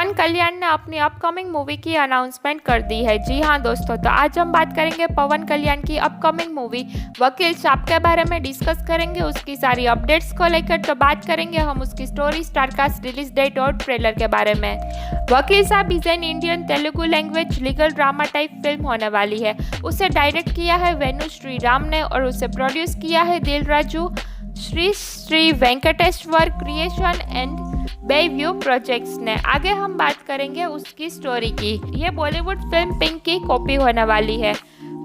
पवन कल्याण ने अपनी upcoming movie की अनाउंसमेंट कर दी है। जी हाँ दोस्तों, तो आज हम बात करेंगे पवन कल्याण की अपकमिंग मूवी वकील साहब के बारे में डिस्कस करेंगे, उसकी सारी अपडेट्स को लेकर। तो बात करेंगे हम उसकी स्टोरी, स्टारकास्ट, रिलीज डेट और ट्रेलर के बारे में। वकील साहब is an Indian Telugu language legal drama type film होने वाली है। उसे डायरेक्ट किया है वेणु श्रीराम ने और उसे प्रोड्यूस किया है Dil Raju, Sri Venkateswara creation and Bayview projects ने। आगे हम बात करेंगे उसकी स्टोरी की। ये बॉलीवुड फिल्म पिंक की कॉपी होने वाली है।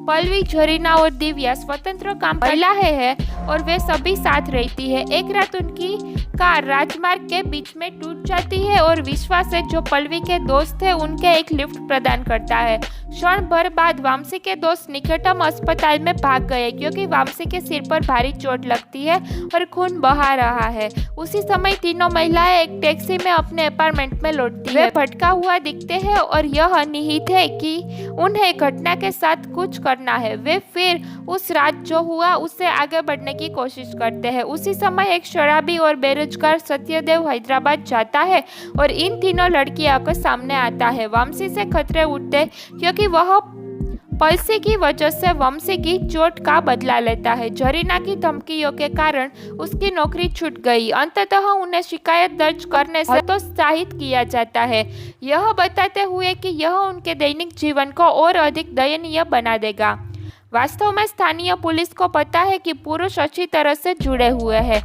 पल्लवी, झरीना और दिव्या स्वतंत्र काम महिलाएं हैं और वे सभी साथ रहती है। एक रात उनकी कार राजमार्ग के बीच में टूट जाती है और विश्वास है, जो पल्लवी के दोस्त है, उनके एक लिफ्ट प्रदान करता है। क्षण भर बाद वामसी के दोस्त निकटतम अस्पताल में भाग गए क्योंकि वामसी के सिर पर भारी चोट लगती है और खून बहा रहा है। उसी समय तीनों महिलाएं एक टैक्सी में अपने अपार्टमेंट में लौटती है। भटका हुआ दिखते हैं और यह निहित है कि उन्हें घटना के साथ कुछ करना है। वे फिर उस रात जो हुआ उससे आगे बढ़ने की कोशिश करते हैं। उसी समय एक शराबी और बेरोजगार सत्यदेव हैदराबाद जाता है और इन तीनों लड़कियों के सामने आता है। वामसी से खतरे उठते क्योंकि वह पल्सी की वजह से वंशी की चोट का बदला लेता है। झरीना की धमकियों के कारण उसकी नौकरी छूट गई। अंततः उन्हें शिकायत दर्ज करने से हतोत्साहित किया जाता है, यह बताते हुए कि यह उनके दैनिक जीवन को और अधिक दयनीय बना देगा। वास्तव में स्थानीय पुलिस को पता है कि पुरुष अच्छी तरह से जुड़े हुए हैं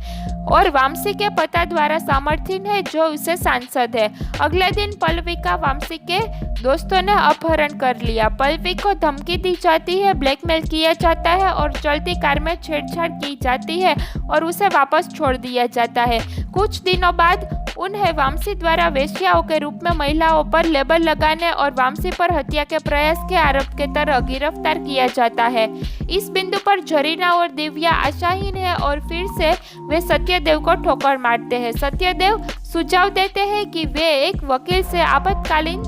और वामसी के पता द्वारा समर्थित है, जो उसे सांसद है। अगले दिन पल्लवी का वामसी के दोस्तों ने अपहरण कर लिया। पल्लवी को धमकी दी जाती है, ब्लैकमेल किया जाता है और चलती कार में छेड़छाड़ की जाती है और उसे वापस छोड़ दिया जाता है। कुछ दिनों बाद उन्हें वामसी द्वारा वेश्याओं के रूप में महिलाओं पर लेबल लगाने और वामसी पर हत्या के प्रयास के आरोप के तरह गिरफ्तार किया जाता है। इस बिंदु पर झरीना और दिव्या आशाहीन है और फिर से वे सत्यदेव को ठोकर मारते हैं। सत्यदेव सुझाव देते हैं कि वे एक वकील से आपातकालीन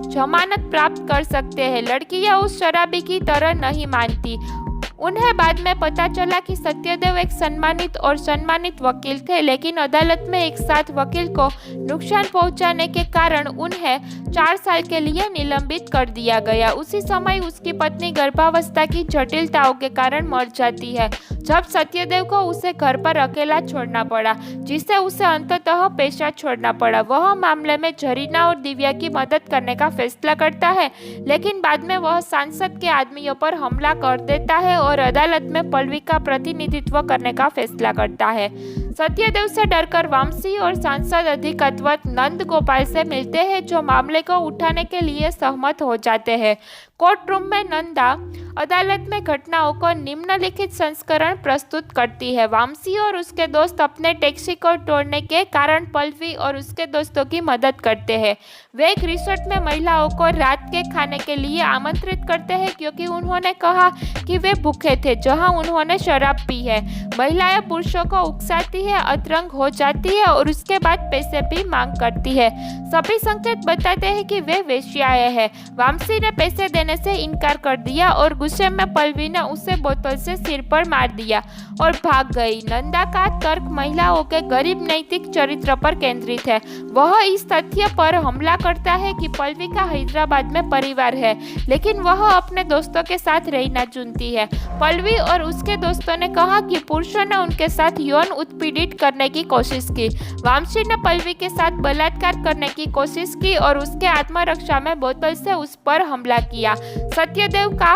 जमानत प्राप्त कर सकते हैं। लड़कियां उस शराबी की तरह नहीं मानती। उन्हें बाद में पता चला कि सत्यदेव एक सम्मानित वकील थे, लेकिन अदालत में एक साथ वकील को नुकसान पहुंचाने के कारण उन्हें 4 साल के लिए निलंबित कर दिया गया। उसी समय उसकी पत्नी गर्भावस्था की जटिलताओं के कारण मर जाती है, जब सत्यदेव को उसे घर पर अकेला छोड़ना पड़ा, जिससे उसे अंततः पेशा छोड़ना पड़ा। वह मामले में झरीना और दिव्या की मदद करने का फैसला करता है, लेकिन बाद में वह सांसद के आदमियों पर हमला कर देता है और अदालत में पल्लवी का प्रतिनिधित्व करने का फैसला करता है। सत्यदेव से डरकर वामसी और सांसद अधिकात्वत नंद गोपाल से मिलते हैं, जो मामले को उठाने के लिए सहमत हो जाते हैं। कोर्ट रूम में नंदा अदालत में घटनाओं को निम्नलिखित संस्करण प्रस्तुत करती है। वामसी और उसके दोस्त अपने टैक्सी को तोड़ने के कारण पल्लवी और उसके दोस्तों की मदद करते हैं। वे एक रिसोर्ट में महिलाओं को रात के खाने के लिए आमंत्रित करते हैं क्योंकि उन्होंने कहा कि वे भूखे थे, जहां उन्होंने शराब पी है। महिलाएं पुरुषों को उकसाती है, अतरंग हो जाती है और उसके बाद पैसे भी मांग करती है। सभी संकेत बताते हैं कि वे वेश्याएं हैं। वामसी ने पैसे देने से इनकार कर दिया और गुस्से में पल्लवी ने उसे बोतल से सिर पर मार दिया और भाग गई। नंदा का तर्क महिलाओं के गरीब नैतिक चरित्र पर केंद्रित है। वह इस तथ्य पर हमला करता है कि पल्लवी का हैदराबाद में परिवार है, लेकिन वह अपने दोस्तों के साथ रहना चुनती है। पल्लवी और उसके दोस्तों ने कहा कि पुरुषों ने उनके साथ यौन उत्पीड़ित करने की कोशिश की। वामसी ने पल्लवी के साथ बलात्कार करने की कोशिश की और उसके आत्मरक्षा में बोतल से उस पर हमला किया। सत्यदेव का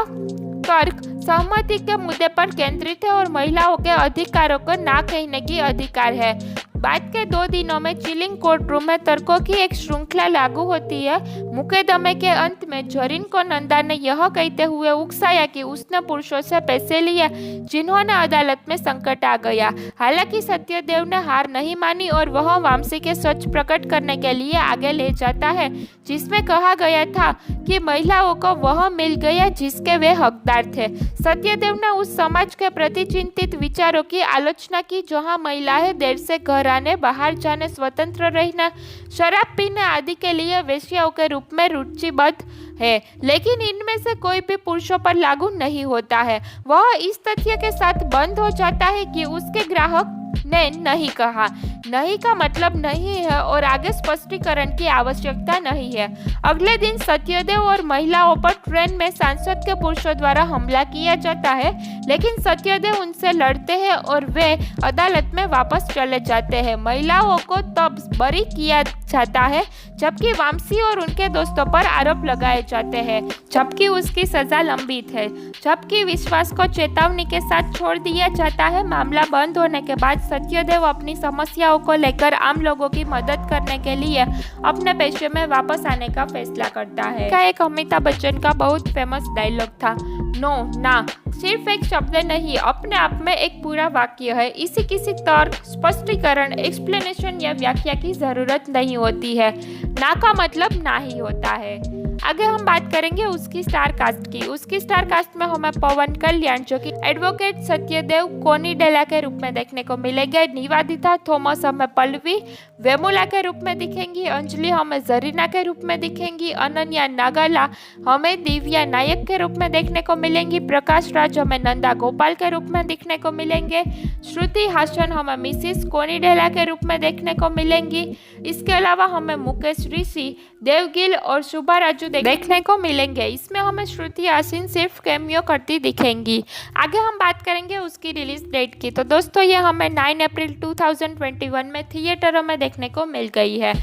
तर्क सहमति के मुद्दे पर केंद्रित है और महिलाओं के अधिकारों को ना कहने की अधिकार है। बाद के 2 दिनों में चिलिंग कोर्ट रूम में तर्कों की एक श्रृंखला लागू होती है। मुकदमे के अंत में झरीन को नंदा ने यह कहते हुए उकसाया कि उसने पुरुषों से पैसे लिए, जिन्होंने अदालत में संकट आ गया। हालांकि सत्यदेव ने हार नहीं मानी और वह वामसी के सच प्रकट करने के लिए आगे ले जाता है, जिसमें कहा गया था कि महिलाओं को वह मिल गया जिसके वे हकदार थे। सत्यदेव ने उस समाज के प्रति चिंतित विचारों की आलोचना की, जहाँ महिलाएं देर से घर आने, बाहर जाने, स्वतंत्र रहना, शराब पीने आदि के लिए वेश्याओं के रूप में रुचिबद्ध है, लेकिन इनमें से कोई भी पुरुषों पर लागू नहीं होता है। वह इस तथ्य के साथ बंद हो जाता है कि उसके ग्राहक ने नहीं कहा। नहीं का मतलब नहीं है और आगे स्पष्टीकरण की आवश्यकता नहीं है। अगले दिन सत्यदेव और महिलाओं पर ट्रेन में सांसद के पुरुषों द्वारा हमला किया जाता है, लेकिन सत्यदेव उनसे लड़ते हैं और वे अदालत में वापस चले जाते हैं। महिलाओं को तब बरी किया जाता है, जबकि वामसी और उनके दोस्तों पर आरोप लगाए जाते हैं, जबकि उसकी सजा लंबित है। जबकि विश्वास को चेतावनी के साथ छोड़ दिया जाता है। मामला बंद होने के बाद सत्यदेव अपनी समस्याओं को लेकर आम लोगों की मदद करने के लिए अपने पेशे में वापस आने का फैसला करता है। का एक अमिताभ बच्चन का बहुत फेमस डायलॉग था, नो ना सिर्फ एक शब्द नहीं, अपने आप में एक पूरा वाक्य है। इसी किसी तर्क, स्पष्टीकरण, एक्सप्लेनेशन या व्याख्या की जरूरत नहीं होती है। ना का मतलब ना ही होता है। आगे हम बात करेंगे उसकी स्टार कास्ट की। उसकी स्टार कास्ट में हमें पवन कल्याण जो कि एडवोकेट सत्यदेव कोनिडेला के रूप में देखने को मिलेंगे। निवेदिता थॉमस हमें पल्लवी वेमुला के रूप में दिखेंगी। अंजलि हमें जरीना के रूप में दिखेंगी। अनन्या नागाला हमें दिव्या नायक के रूप में देखने को मिलेंगी। प्रकाश राज हमें नंदा गोपाल के रूप में दिखने को मिलेंगे। श्रुति हासन हमें मिसिस कोनिडेला के रूप में देखने को मिलेंगी। इसके अलावा हमें मुकेश ऋषि, देवगिल और शुभा राजू देखने को मिलेंगे। इसमें हमें श्रुति हासन सिर्फ कैमियो करती दिखेंगी। आगे हम बात करेंगे उसकी रिलीज डेट की। तो दोस्तों ये हमें 9 अप्रैल 2021 में थिएटरों में देखने को मिल गई है।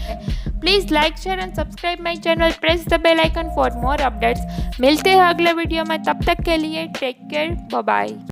Please like share and subscribe my channel, press the bell icon for more updates. मिलते हैं अगले वीडियो में, तब तक के लिए टेक केयर, बाय बाय।